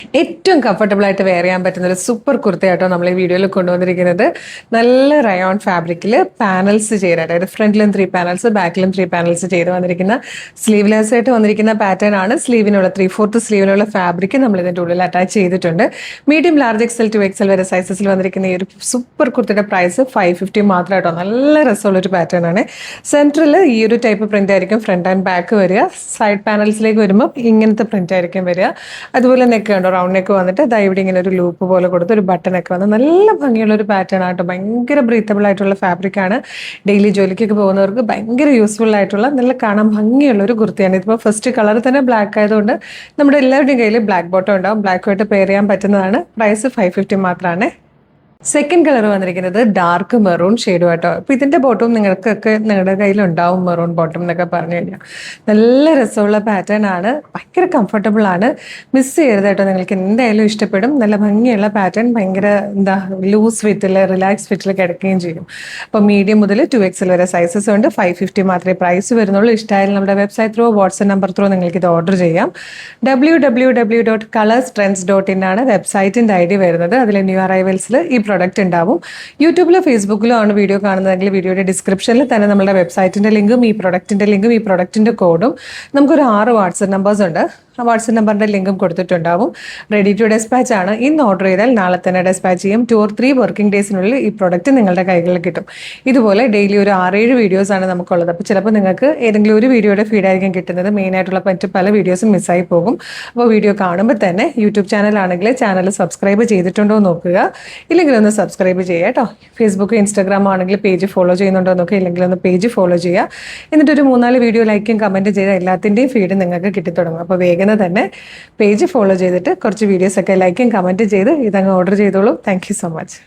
ഏറ്റവും കംഫർട്ടബിൾ ആയിട്ട് വെയർ ചെയ്യാൻ പറ്റുന്ന ഒരു സൂപ്പർ കുർത്തയായിട്ടോ നമ്മൾ ഈ വീഡിയോയിൽ കൊണ്ടുവന്നിരിക്കുന്നത്. നല്ല റയോൺ ഫാബ്രിക്കിൽ പാനൽസ് ചെയ്ത്, അതായത് ഫ്രണ്ടിലും 3 പാനൽസ് ബാക്കിലും 3 പാനൽസ് ചെയ്ത് വന്നിരിക്കുന്ന സ്ലീവ്ലെസ് ആയിട്ട് വന്നിരിക്കുന്ന പാറ്റേൺ ആണ്. സ്ലീവിനുള്ള 3/4 സ്ലീവിനുള്ള ഫാബ്രിക് നമ്മൾ ഇതിൻ്റെ ഉള്ളിൽ അറ്റാച്ച് ചെയ്തിട്ടുണ്ട്. Medium, large, XL to XL വരെ സൈസസിൽ വന്നിരിക്കുന്ന ഈ ഒരു സൂപ്പർ കുർത്തയുടെ പ്രൈസ് 550 മാത്രമായിട്ടോ. നല്ല രസമുള്ള ഒരു പാറ്റേൺ ആണ്. സെൻട്രൽ ഈ ഒരു ടൈപ്പ് പ്രിന്റ് ആയിരിക്കും ഫ്രണ്ട് ആൻഡ് ബാക്ക് വരിക. സൈഡ് പാനൽസിലേക്ക് വരുമ്പോൾ ഇങ്ങനത്തെ പ്രിന്റ് ആയിരിക്കും വരിക. അതുപോലെ നെക്ക് കണ്ടോ, റൗണ്ട് നെക്ക് വന്നിട്ട് ഇവിടെ ഇങ്ങനെ ഒരു ലൂപ്പ് പോലെ കൊടുത്ത് ഒരു ബട്ടനൊക്കെ വന്ന് നല്ല ഭംഗിയുള്ള ഒരു പാറ്റേൺ ആട്ടോ. ഭയങ്കര ബ്രീത്തബിൾ ആയിട്ടുള്ള ഫാബ്രിക് ആണ്. ഡെയിലി ജോലിക്കൊക്കെ പോകുന്നവർക്ക് ഭയങ്കര യൂസ്ഫുൾ ആയിട്ടുള്ള നല്ല കാണാൻ ഭംഗിയുള്ള ഒരു കുർത്തിയാണ്. ഇതിപ്പോൾ ഫസ്റ്റ് കളർ തന്നെ ബ്ലാക്ക് ആയതുകൊണ്ട് നമ്മുടെ എല്ലാവരുടെയും കയ്യിൽ ബ്ലാക്ക് ബോട്ടം ഉണ്ടാവും. ബ്ലാക്കുമായിട്ട് പെയർ ചെയ്യാൻ പറ്റുന്നതാണ്. പ്രൈസ് 550 മാത്രമാണ്. സെക്കൻഡ് കളർ വന്നിരിക്കുന്നത് ഡാർക്ക് മെറൂൺ ഷെയ്ഡും ആട്ടോ. അപ്പോൾ ഇതിൻ്റെ ബോട്ടം നിങ്ങൾക്കൊക്കെ നിങ്ങളുടെ കയ്യിലുണ്ടാവും, മെറൂൺ ബോട്ടം എന്നൊക്കെ പറഞ്ഞു കഴിഞ്ഞാൽ. നല്ല രസമുള്ള പാറ്റേൺ ആണ്, ഭയങ്കര കംഫർട്ടബിൾ ആണ്. മിസ് ചെയ്യരുത് കേട്ടോ, നിങ്ങൾക്ക് എന്തായാലും ഇഷ്ടപ്പെടും. നല്ല ഭംഗിയുള്ള പാറ്റേൺ, ഭയങ്കര ലൂസ് ഫിറ്റിൽ റിലാക്സ് ഫിറ്റിൽ കിടക്കുകയും ചെയ്യും. അപ്പോൾ മീഡിയം മുതൽ 2XL വരെ സൈസസ് ഉണ്ട്. 550 മാത്രമേ പ്രൈസ് വരുന്നുള്ളൂ. ഇഷ്ടമായാലും നമ്മുടെ website through, WhatsApp number through നിങ്ങൾക്ക് ഇത് ഓർഡർ ചെയ്യാം. www.colorstrends.in ആണ് വെബ്സൈറ്റിൻ്റെ ID വരുന്നത്. അതിൽ ന്യൂ അറൈവൽസിൽ ഈ പ്രൊഡക്റ്റ് ഉണ്ടാവും. യൂട്യൂബിലോ ഫേസ്ബുക്കിലോ ആണ് വീഡിയോ കാണുന്നതെങ്കിൽ വീഡിയോയുടെ ഡിസ്ക്രിപ്ഷനിൽ തന്നെ നമ്മുടെ വെബ്സൈറ്റിൻ്റെ ലിങ്കും ഈ പ്രൊഡക്റ്റിൻ്റെ കോഡും നമുക്കൊരു 6 വാട്സ്ആപ്പ് നമ്പേഴ്സ് ഉണ്ട്. ആ വാട്സ്ആപ്പ് നമ്പറിൻ്റെ ലിങ്കും കൊടുത്തിട്ടുണ്ടാവും. റെഡി ടു ഡെസ്പാച്ച് ആണ്. ഇന്ന് ഓർഡർ ചെയ്താൽ നാളെ തന്നെ ഡെസ്പാച്ച് ചെയ്യും. 2 or 3 വർക്കിംഗ് ഡേയ്സിനുള്ളിൽ ഈ പ്രൊഡക്റ്റ് നിങ്ങളുടെ കൈകളിൽ കിട്ടും. ഇതുപോലെ ഡെയിലി ഒരു 6-7 വീഡിയോസ് ആണ് നമുക്കുള്ളത്. അപ്പോൾ ചിലപ്പോൾ നിങ്ങൾക്ക് ഏതെങ്കിലും ഒരു വീഡിയോയുടെ ഫീഡായിരിക്കും കിട്ടുന്നത്. മെയിനായിട്ടുള്ള മറ്റ് പല വീഡിയോസും മിസ്സായി പോകും. അപ്പോൾ വീഡിയോ കാണുമ്പോൾ തന്നെ യൂട്യൂബ് ചാനലാണെങ്കിൽ ചാനൽ സബ്സ്ക്രൈബ് ചെയ്തിട്ടുണ്ടോ നോക്കുക. ഇല്ലെങ്കിൽ ഒന്ന് സബ്സ്ക്രൈബ് ചെയ്യുക കേട്ടോ. ഫേസ്ബുക്ക്, ഇൻസ്റ്റാഗ്രാം ആണെങ്കിൽ പേജ് ഫോളോ ചെയ്യുന്നുണ്ടോ നോക്കുക. ഇല്ലെങ്കിൽ ഒന്ന് പേജ് ഫോളോ ചെയ്യുക. എന്നിട്ടൊരു 3-4 വീഡിയോ ലൈക്കും കമൻറ്റ് ചെയ്താൽ എല്ലാത്തിൻ്റെയും ഫീഡ് നിങ്ങൾക്ക് കിട്ടിത്തുടങ്ങും. അപ്പോൾ വേഗം തന്നെ പേജ് ഫോളോ ചെയ്തിട്ട് കുറച്ച് വീഡിയോസൊക്കെ ലൈക്കും കമൻറ്റ് ചെയ്ത് ഇതങ്ങ് ഓർഡർ ചെയ്തോളൂ. Thank you so much.